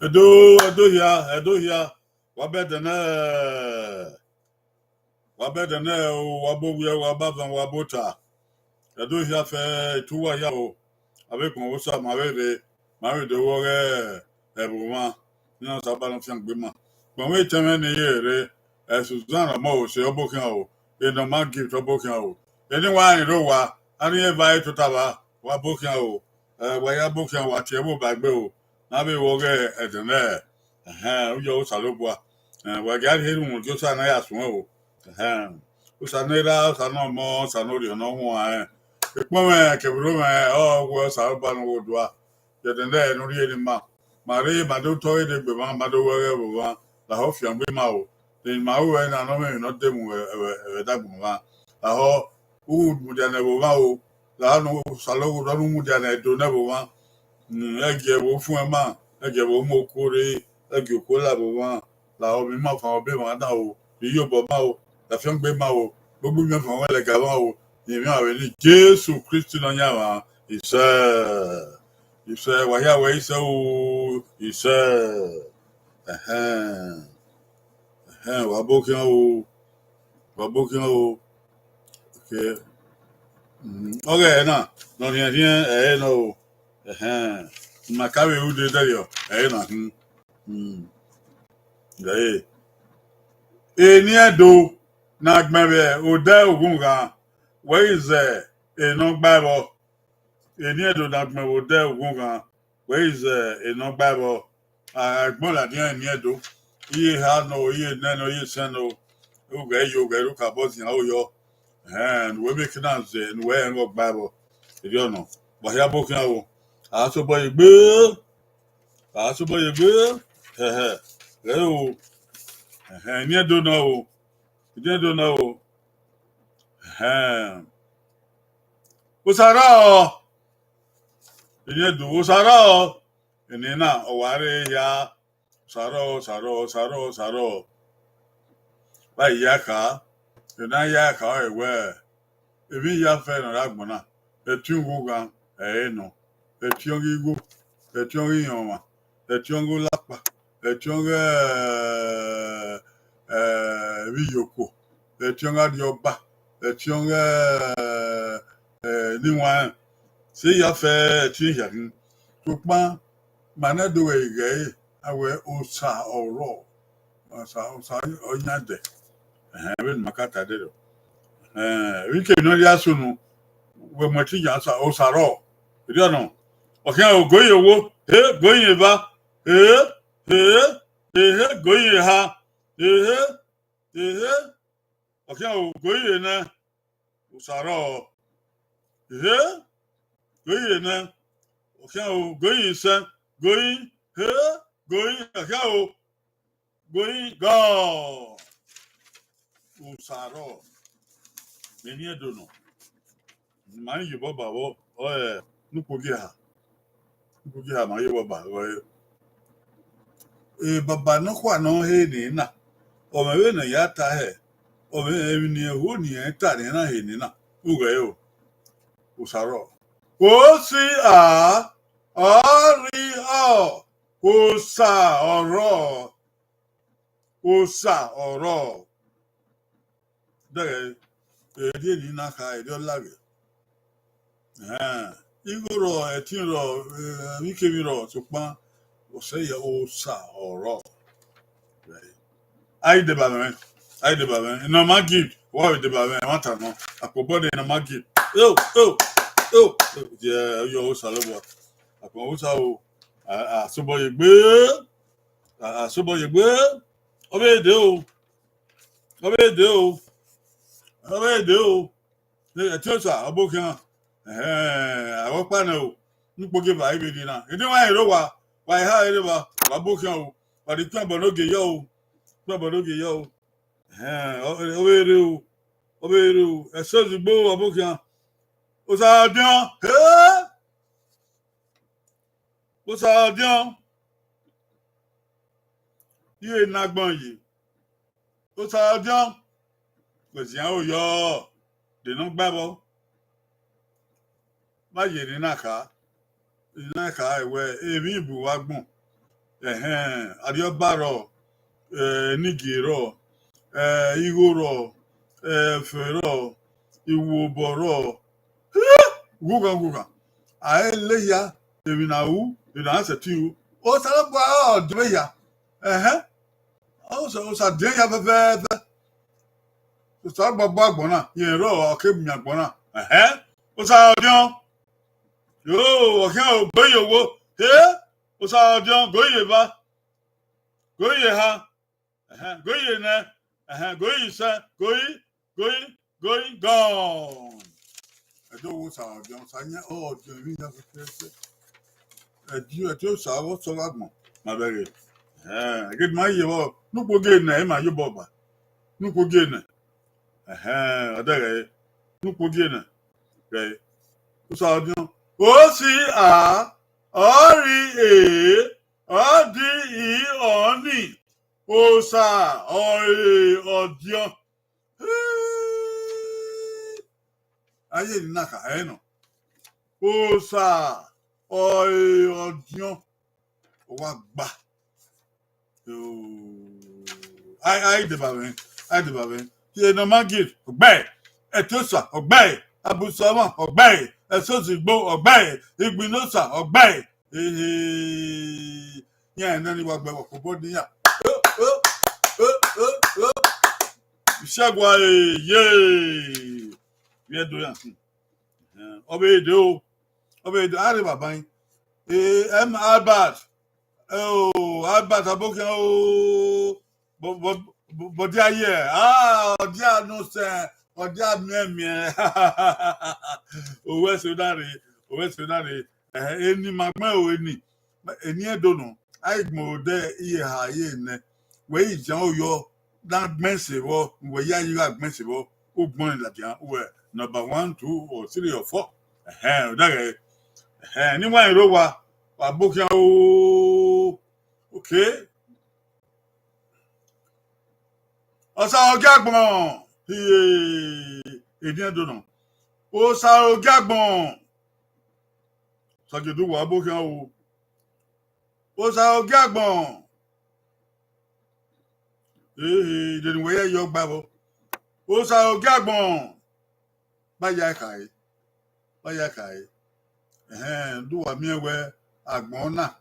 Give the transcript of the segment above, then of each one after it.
Edo here. Wabedene, wabobuya, wabavan, wabota. Edo here fe tuwa ya o. Avec mon osa, Marie de Wore, Ebuma, non, ça balance un gbema. When we tell me here, Susanna Mo, say Obokan, et no man give to Obokan. Anyone in Rowa, I didn't invite to Tava, Wabokan, Waya Bokan, what Yabo Bagbo, Nabe Woge at the air. Uyo Salubwa, and we got him just an ass mo. Usanera, Sanomo, Sanodio, no one. Mama Kebruma, was Alban Woodwa. Yet and then, no really ma. Marie, Madu toy de Bima, Madu wherever, the Hoff young Bimao. In Mau and I know not them were Dabuma. A ho, would never vow. Lano, Salo, Ramudan, do never want. I gave Wofuma, I gave Omo Kuri, I give Kola, La Obima from Bima now, the Yobamao, the young Bimao, Bobina from Wellagao. Jésù Kristi náà yàrá ìṣe wàyàwó ìṣe o ìṣe wà bókín o ọ̀rẹ́ ẹ̀ náà lọ́nà yẹn ẹ̀ náà o màkàwé ìwúde dẹ́rẹ̀ ẹ̀ náà ẹni ẹ̀dọ́ náà gbẹ̀rẹ̀ òdẹ́ ògùn kan. Where is a no Bible? Any do not know there, Wogan. Where is a no Bible? I more at the end, do. Ye had no ye, no ye send no. You get look about in all your and we make an answer and where no Bible. You don't know. But here book now. I also buy a bill. I also buy a bill. Hello. And you don't know. You don't know. Usara Inye du usara Inina oware ya Saro Ba yaka Ina yaka ewe Ebi ya fe na ragbona Etungu gan no Etungu igu Etungu yoma Etungu lapa Etungu Viyoko Etungu adioba Etungu Niwan See your fair tea, took my manado gay, I wear osa or raw. Or yonder. Having Macata did. We can know Yasuno when my tea answer osa raw. You don't know. Okay, I'll go your work, going over, going ha, okay, I'll go in there. Usaro. Going na okay going son going okay going go usaro many don't know man you baba oh nupogi ha ma you baba baba no kwa no he ni na o me na ya ta he o me ni hu ni ta ni na he ni na ugo usaro Osia Orio Osa Oro There didn't knock I don't love it. Igoro etiro Mikimiro Tukma say Osa Oro. I the baby. No my gift. What the baby? I want to know. I could body in a magic. Oh, yeah, you also love what. I can also Asoboyegbe, Asoboyegbe, Obede o, Obede o, Obede o. Etiosa abokan awopa na o npoge ba ibe di na ede wa ero wa ha ere ba abokan o wa di kan bonoge yo o kan bonoge yo o obere o eso zigbo abokan o sa dian o sa dian ye nagbon yi o sa dian ko si an o yo de no gbabo ma ye ni naka ewe emi ibu wa gbon adiobaro nigero igoro fero iwoboro guga aeleya ebinawu ina setiu o salaba o deya o sa deya bebe o sa gbagbo agbona yen ro o ke mi agbona o sa odion yo o ke o gbeyowo o sa odion goye ba goye ha goye ne goye sa goye gone. I don't want to be on Sanya or doing that. A dear sour so lagmo, my very. I get my year, no again, my you boba. No again. A day, no again. Okay. So, oh, see, R-E-A-R-D-E only. Oh, sir, or dear. Ayé ní nàkà ẹ̀ nà ó sà ọ̀dìyàn ó wá gbà àìdìbàbẹ̀ ṣe iná mágìt ọ̀gbẹ́ ẹ̀tọ́sà ọ̀gbẹ́ àbùsọ̀mọ̀ ọ̀gbẹ́ ẹ̀sọ́sìgbò ọ̀gbẹ́ ìgbìnọ́sà ọ̀gbẹ́ yẹn ẹ̀ náà ni wàá gbẹ̀wọ̀ kò bọ́ níyà ìṣẹ́gun ayé yéé. Bien doyan obede o obede are baba yin Albert Albert abokan o body aye odi anu se odi amiemi owe sodare eni magma o eni edono aigmo de iye ha ye ne we ijan oyo na gbense wo we ya yi gbense wo ogbon iladian we number 1, 2, or 3 or 4. Anyone rowa abokan o okay. Osa ogagbon edi dono. Osa ogagbon. Sagedu wa abokan o. Osa ogagbon. Deni we yo gbabo. Osa ogagbon. Baya kai do wa mi we agbon na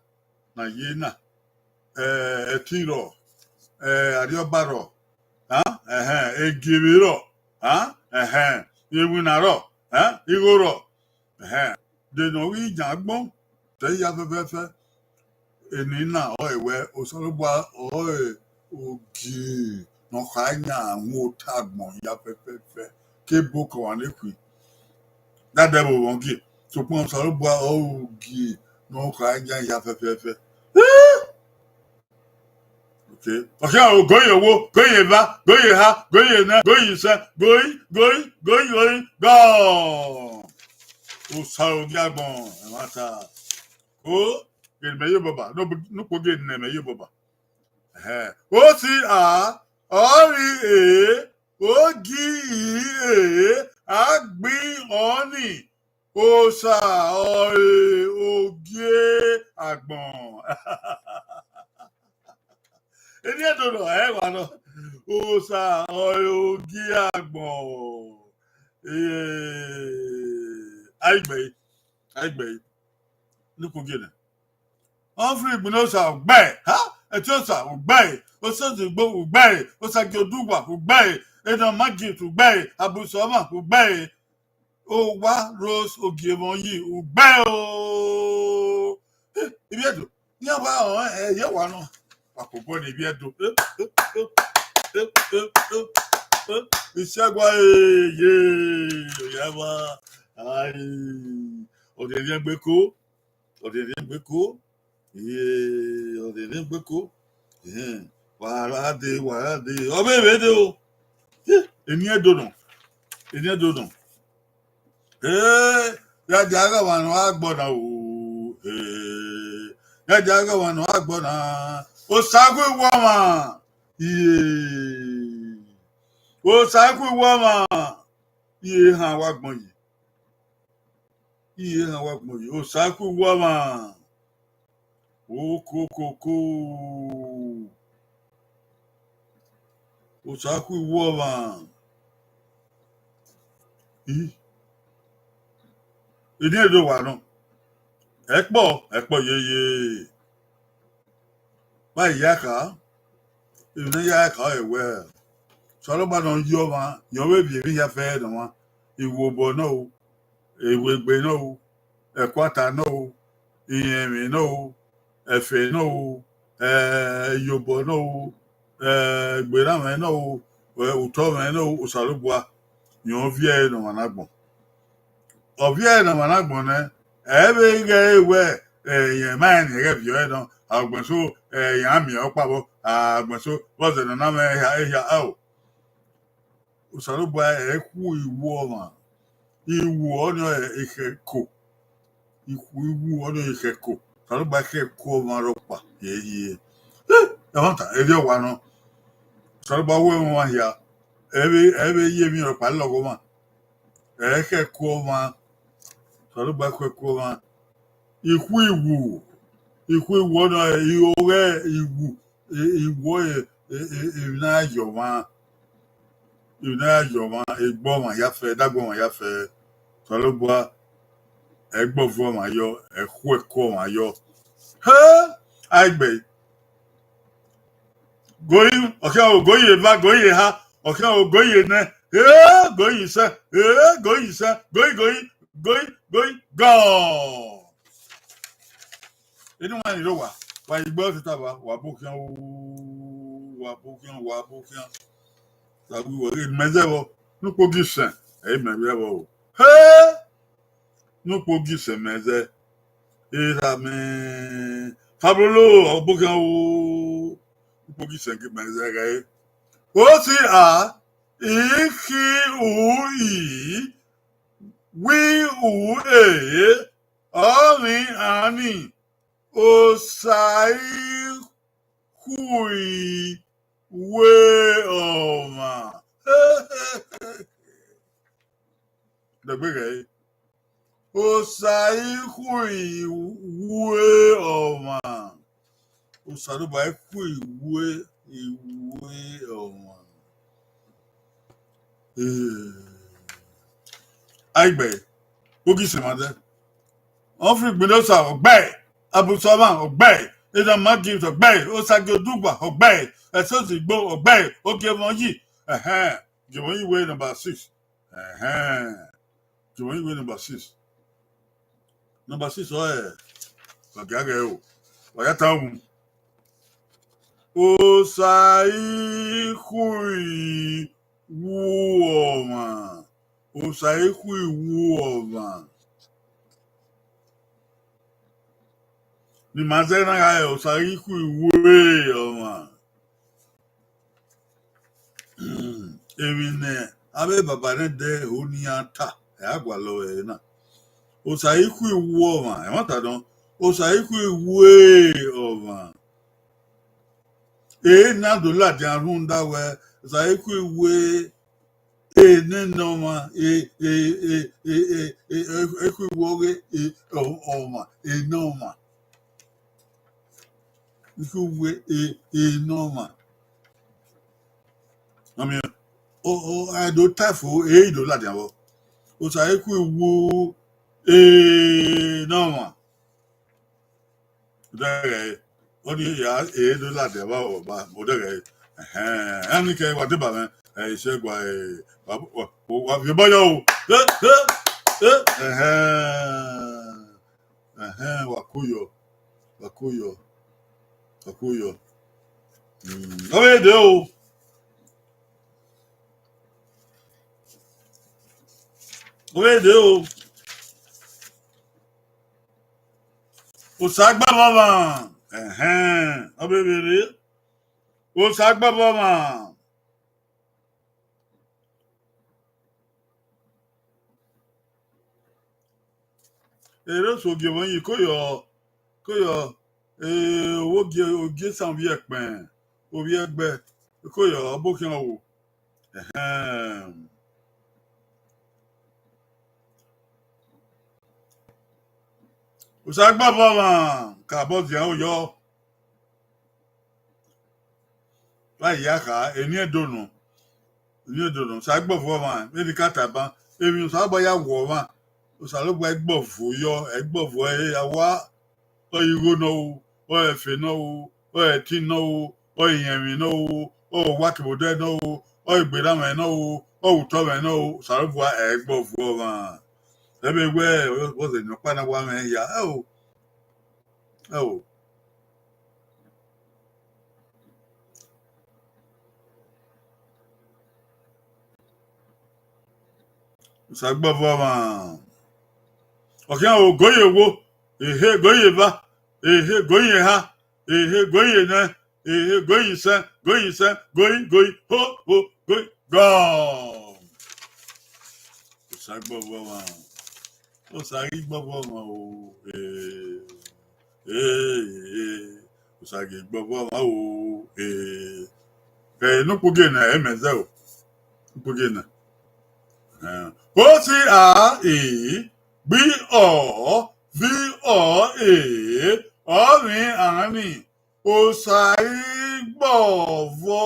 ye na etiro ariobaro egibiro ewinaro igoro de no wi jagbon te ya fefe eni na o ewe osorogba o ogi no kanya won tagbon ya fefe kebo kan wa lekui that devil won't give so pon so bo ogi no ka anja ya fefe okay o goye wo goye ba goye ha goye na goye sa goye go o sa o gagbon mata o ge me yo baba no ko ge ne me yo baba o si ori ogi agbi oni osa ogie agbon eni edono wa no osa ogie agbon aigbe nuko gene on free igbunosa ogbe etiosa ogbe osozigbo ogbe osagioduwa ogbe ena magit ogbe abusoma ogbe o wa rose ogiemon yi ogbe o ibi edo Yaba, Yawan, Pacoponi, Vieto, Isagua, Yava, I, Odelian Beco, Odelian Beco, Odelian Beco, Warade, Obedo, and yet don't, and yet don't. Yajaga one wagbona, Yajaga one wagbona, Osagwe woman, Osagwe woman. Iye hàn wá gbọ̀n yìí òsákù wọ́mà òkòkòkò òsákù wọ́mà ìdí èdè wà nù ẹ̀pọ̀ yeye báyìí yá kà ìrìnà yá kà ẹ̀wẹ̀ sọlọ́gbàdàn yí ọmọ yọ̀wé bìrì yá fẹ́ nà wọn ìwòbọ̀ náà o ìwègbè náà o ẹ̀kwátà náà o ìyẹ̀mì náà o ẹ̀fẹ̀ náà o ìyòbọ̀ náà o gbèràmẹ̀ náà o òtọ́mẹ̀ náà o òsàlùbùà yàn viẹ̀ nà wọn àgbọ̀n ọ̀viẹ̀ nà wọn àgbọ̀n náà ẹ̀ẹ́bẹ̀ gẹ̀ ẹ̀wẹ̀ ẹ̀yẹ̀ máa ní ẹ̀rẹ́ bìọ́ ẹ̀ náà àgbọ̀nso ẹ̀yàn àmì ọ̀pàbọ̀ àgbọ̀nso bọ́sẹ̀ nà nàmẹ̀ ẹ̀yà ẹ̀ o òsàlùbùà ẹ̀kú ìwú ọmọ ìwú ọ̀nà ìkẹ̀kọ̀ ìwú ọ̀nà ìkẹ̀kọ̀ òsàlùbùà ẹ̀kẹ̀kọ̀ ọmọ ọ̀pà yẹ̀yẹ̀ ẹ̀wọ̀n ta ẹ̀dí ọ̀wà náà òsàlùbùà wọ́ ẹ̀wọ̀n wá yà ẹ̀bẹ̀ yé mi ọ̀pà lọ́gọ́ mà ẹ̀kẹ̀kọ̀ ọmọ òsàlùbùà ẹ̀kẹ̀kọ̀ ọmọ ìkú ìwú ọ̀nà ìhòòrẹ́ ìwú ìnáyọ̀mà ìgbọ́mà yáfẹ́ dágbọ́mà yáfẹ́ òsàlùbùà ẹgbọ́fọ́mà yọ ẹ̀kú ẹ̀kọ́mà yọ àìgbẹ̀ goyi ọ̀kẹ́ ò goyi bá goyi ha ọ̀kẹ́ ò goyi nẹ goyi sẹ́ goyi gọ́ọ̀ inú wa nílò wà ìgbọ́ ti tàbá wà bókíán tàbí wọ̀rí mẹ́zẹ́wọ̀ núpógí sẹ̀ ẹ̀yí mẹ́zẹ́wọ̀ o núpógí sẹ̀ mẹ́zẹ́ ìràmì fàbúrò ọ̀bókíán o núpógí sẹ̀ kí mẹ́zẹ́ rẹ̀ ó sì à ìkí ùí wí ùé ọ̀rìn àní òsàí kùí wé ọ̀mà dẹ̀gbẹ̀rẹ̀ òsàí kùí wé ọ̀mà òsàdùbà kùí wé ọ̀mà àìgbẹ̀ ógì sèmàdẹ́ wọ́n fi gbìdọ́ sà ọ̀gbẹ́ abùsọ̀mà ọ̀gbẹ́ ìdààmú gift ọ̀gbẹ́ òsàgì òdùgbà ọ̀gbẹ́ ẹ̀sọ́ sì gbó ọ̀gbẹ́ òkè wọn yìí jùmọ̀ yìí wé number 6 jùmọ̀ yìí wé number 6 ọ̀gá rẹ̀ o ọ̀yá táwọn òsàìkùí wú ọ̀mà òsàìkùí wú ọ̀mà ni màá sẹ́ náà ẹ̀ òsàìkùí wé ọ̀mà èmi nẹ abẹ́ bàbá rẹ̀ dẹ́ oníyàtà ẹ̀ àgbà lọ ẹ̀ náà òsàìkùí wú ọ̀mà ẹ̀ wọ́n tàdán òsàìkùí wé ọ̀mà na dola di arun dawe zaiku iwe nenoma eku iwoge oma enoma iku iwe enoma ami ado tafo dola di awo o zaiku iwo enoma dere ó ní èédú láti ẹ̀wá ọ̀bá mọ̀dẹ́rẹ̀ ẹni kẹ́ wà débà mẹ́ ìṣẹ́gun wà fi bọ́yọ̀ o wà kúyọ̀ Akuyo. Oghe de o. Oghe de o. Osagba baba. Obebere. Osagba baba. Ere so ge won yi koyo oge san bi epen. Obi egbe. Koyo abokin owo. Osagba baba. Ka bo di an yo. Lai ya ka eni edonu. Eni edonu. Sagba baba. Eni kataba. Emi sagba ya wo ma. Osalogba egbofu yo. Egbofu awa. Oyigo no. O efe no. O eti no. O yemi no. O wakibode no. O igbedame no. O utome no. Osalogba egbofu ma. Ebe we was in your pana wa me ya. Oh. Sagba baba. Okay, o goye wo. Ehe goye ba. Ehe goye ha. Ehe goye na. Ehe goye sa. Goye sa. Goye goye. Ho ho goye. Go. Sagba baba. O sagi baba ma o. O sagi baba ma o. No puge na emeze o. Puge na. O-C-A-E B-O-V-O-E ọ̀rìn àárín òsàrí gbọ̀vọ̀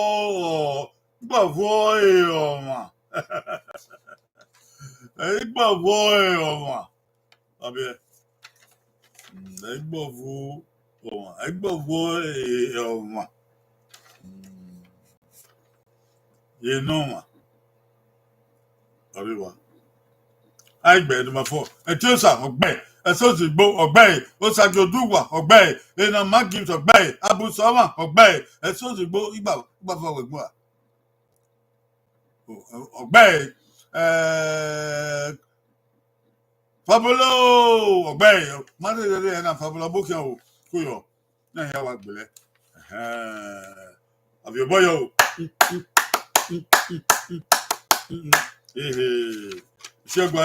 èèyàn gbọ̀vọ̀ èèyàn àbí gbọ̀vọ̀ èèyàn yẹnu mà àbí wa. Aigbe number 4. Etiosa ogbe. Esozigbo ogbe. Osajoduwa ogbe. Ena Magis ogbe. Abusoma ogbe. Esozigbo igba fo wegbo. Ogbe. Fabulo ogbe. Made de na fabulo bokin o. Kuyo. Na ya wa gbele. Abi boyo. Ṣẹ́gbà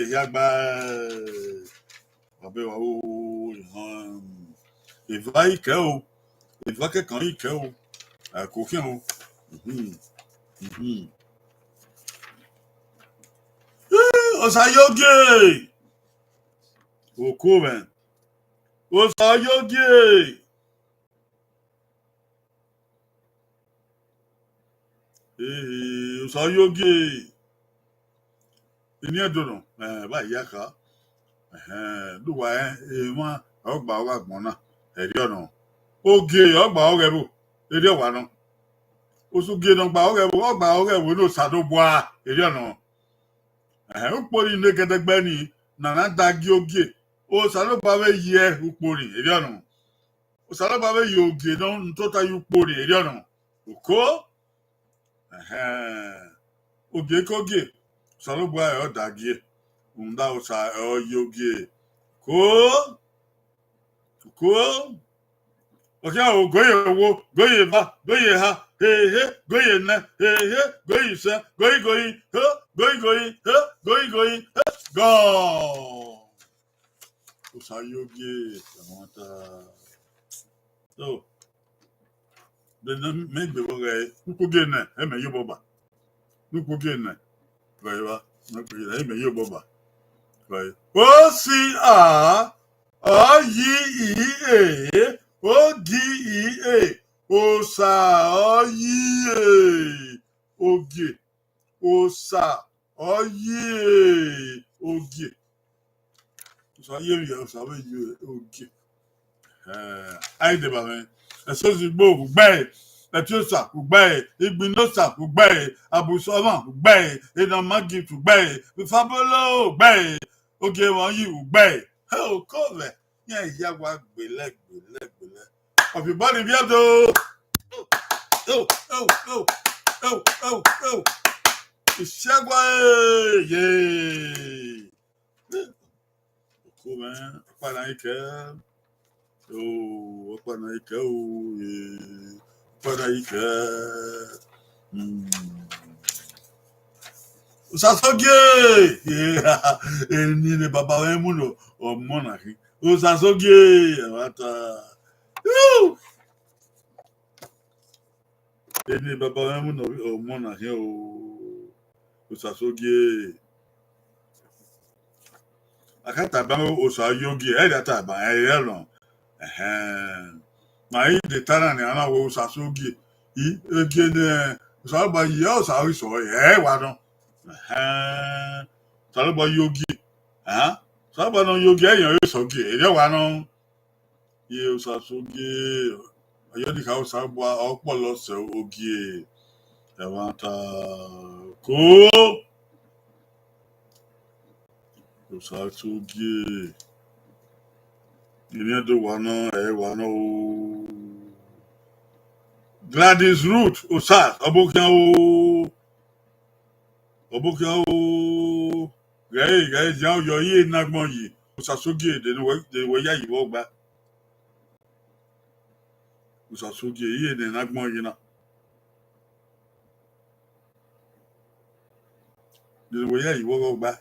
ìyàgbà ọ̀bẹ wa ó ìfà ìkẹ́ o ìfà kẹ́kàn ìkẹ́ o àkókè o. Ọ̀sàyógè òkú rẹ̀ ọ̀sàyógè ọ̀sàyógè. Ini edono ba yaka duwa wọn ọgbà ọwọ àgbọn náà ẹrí ọnà oge ọgbà ọrẹ bò eré ọwà náà oṣù ge náà ọgbà ọrẹ bò ní òsàdóbọà eré ọnà ukpori ní gẹdẹgbẹ ni nànà dagi oge òsàdóbọà bẹ yẹ ukpori eré ọnà òsàdóbọà bẹ yẹ oge náà ntọ́ta yẹ ukpori eré ọnà òkó oge kóge. Salugba ẹ̀ ọ̀dàgìẹ̀ ǹda ọ̀sà ẹ̀ ọ̀yọ̀gìẹ̀ kó ọ̀kẹ́ àwọn goyè wo goyè bá goyè ha hehe goyè nẹ hehe goyè sẹ goyè he goyè he goyè he gọ́ọ̀ ọ̀sà yọ̀gìẹ̀ àwọn ta so dènà mẹ́gbẹ̀wọ̀ rẹ̀ nkúgẹ̀ nẹ ẹ̀mẹ̀ yóò bọ̀ bà nkúgẹ̀ nẹ. Right, well, you boba. Right. O-C-A-R-Y-E-A O-G-E-A Osa-O-Y-E Oghe Osa-O-Y-E Oghe Osa-O-Y-E Oghe Aide ba men. Esozigbo ogbe. Etiosa ugbe, Igbinosa ugbe, Abusoma ugbe, Ena Magis ugbe, Fabolo ugbe, Oge wọ̀nyí ugbe. O kove. Yẹn ìyá wa gbèlè. of your body, Viado. Oh. Shagwa, yay. Cool, man. Panaika. Oh, Panaika. Oh, Panaika. Usasoge. Yeah. Ni baba wemuno o monarchy. Usasoge. Wata. Ni baba wemuno o monarchy o Usasoge. Akata bango Usayogi. Data ba elon. Na de tara ni ana wo Usasoge. Egene Usaba yo Usawi so wa don. Salobo yogi. Salobo no yogi eyan yo soge. Eje wa no. Ye Usasoge. Ayodi ka Usabo opolo se ogie. E wanta ko Usasoge. Ini do wa no wa no. Gladys Root Usas Obokian o. Obokian o. Gai jao yo ye nagbon yi. Usasoge de we ya yi wo gba. Usasoge ye de nagbon yi na. De we ya yi wo gba.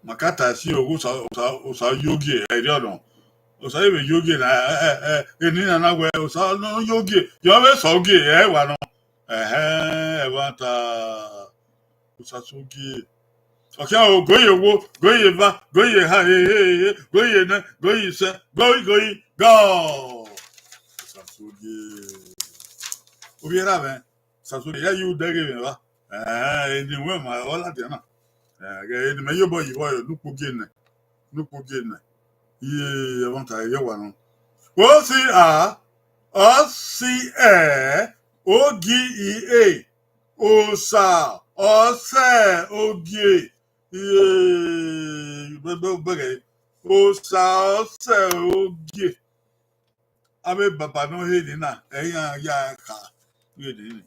Makata si o usa yogi eri odon. Usa ebe yogi na eni na we usa no yogi. Yo be sogi wa no. E wanta Usasoge. Okay, oh, goye va, goye ha, goye na, goye sa, goye, go. Usasoge. Obiera ben, Usasoge ya yu dege ben va. Eni we ma ola de na. Eni me yo boy nupo gene. Ye avanta ye wa no. O si a, o si e, o gi e. Osa, ose, ogie. Ye, osa, ose, ogie. Abe baba no he ni na, eyan ya ka. Ye ni.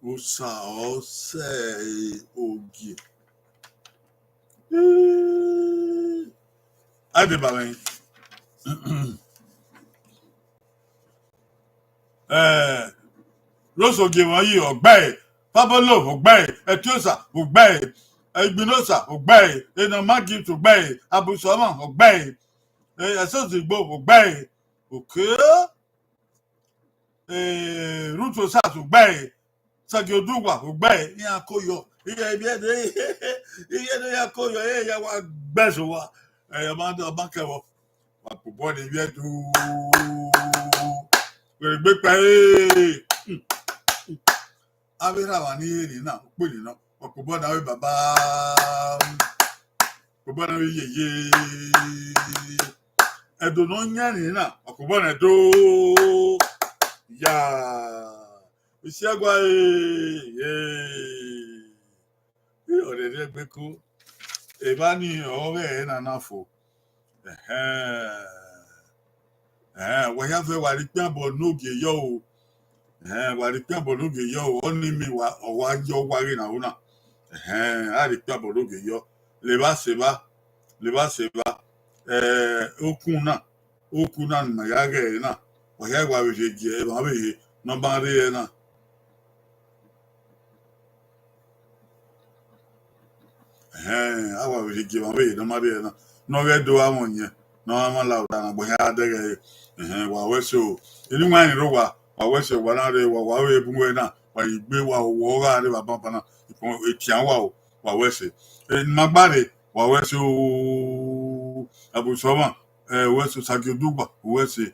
Osa, ose, ogie. Ade baba yin. Rosoge wọ̀nyí ọ̀gbẹ́ ẹ̀ Fábọ́lò ọ̀gbẹ́ ẹ̀ Ẹ̀tíọ́sà ọ̀gbẹ́ ẹ̀ Ẹ̀gbìnọ́sà ọ̀gbẹ́ ẹ̀ Ẹ̀nàmágìt ọ̀gbẹ́ ẹ̀ Abùsọ́mọ̀ ọ̀gbẹ́ ẹ̀ Ẹ̀sọ́sìgbò ọ̀gbẹ́ ẹ̀ Òkè Rútòsàs ọ̀gbẹ́ ẹ̀ Sàgìodúwà ọ̀gbẹ́ ẹ̀ ní àkóyọ iye ní àkóyọ yẹ wà gbẹ̀sọ̀ wa ẹ̀yẹ máa ń dọ̀ ọba kẹwọ́ wà púpọ̀ ní ibi ẹ̀dùn wèrè gbé pẹ́ Avera wa ni eri na pe ni na okubo na we baba okubo na we yeye edo no nya ni na okubo na do ya isi agwa ore de beku e ba ni owe na nafo wa ya fe wa ri pe abo noge yo o wari pe abologe yo oni mi wa owa yo wari na una ari pe abologe yo le ba se ba okun na na ya ge na wa ya wa we je ba be no ba re na awa we je ba be no ma re na no ge do awon yen no ma la uda na bo ya de ge wa we so inu ma ni ro wa wawese wanare wawe ebunwe na wa igbe wa wo ga re baba pana ipon etian wa o wawese magbare wawese o abusoma wese Sagiodugba wese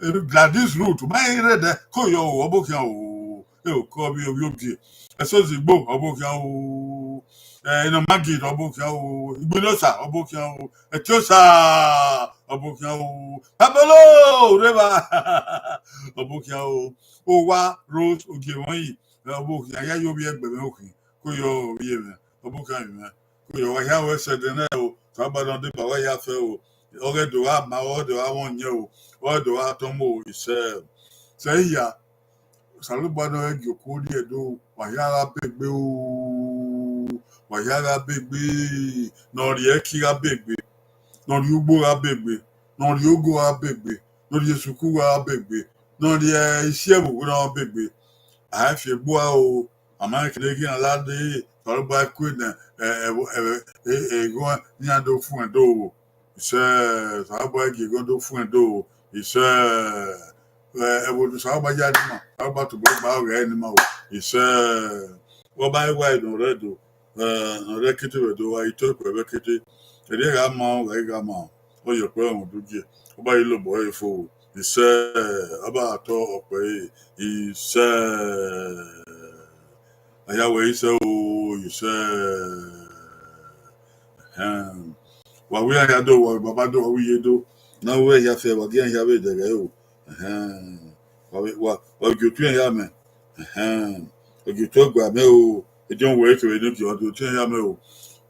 Gladys Root mai re de koyo obokian o ko bi obi Esozigbo obokian o ina Magid obokian o Igbinosa obokian o Etiosa obokian o Abolo reba obokian o wa Rose oge wọ̀nyí obokian ya yo bi egbe me okin koyo bi me obokian me You were here, said the no, somebody on the power ya fell. Oghe do I, my order, I want you, or do I tomo, he said. Say ya, Salubano, you could do, Wayara big bill, Wayara big bee, nor the Ekia big bee, nor you go a big bee, nor you go a big bee, nor the Suku a big bee, nor the Shebu with our big bee. I have your boy, American again, a lot of followed by Queen, going near the phone door. He says, how about you go to phone door? He said, I would say, how about Yadima? How about to go by animal? He said, well, by wide no red do, no reckitt do I took a reckitt. The day I'm out, I got out. Oh, your problem would do. By little boy, fool. He said, about talk away. He said, Yahweh said, oh, he said, what we are do, what Baba do, what we do. Now we have to again have it. What you train Yaman, what you talk about me, it don't wait to it, you train Yaman.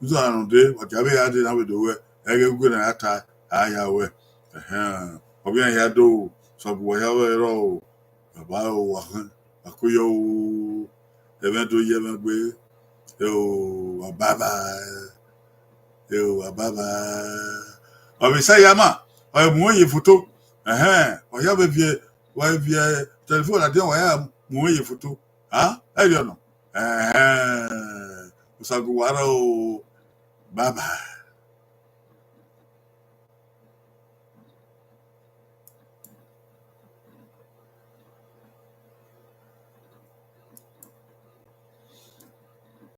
You don't know, what you have had in do it, I get good at that. I Yahweh. What we are do, so whatever at all. About Akuyo, Evento Yemagwe, Baba, Baba. Or we say, Yama, I am more photo. Or you have a telephone. I don't have more photo. Huh? I don't know. Saguaro, Baba.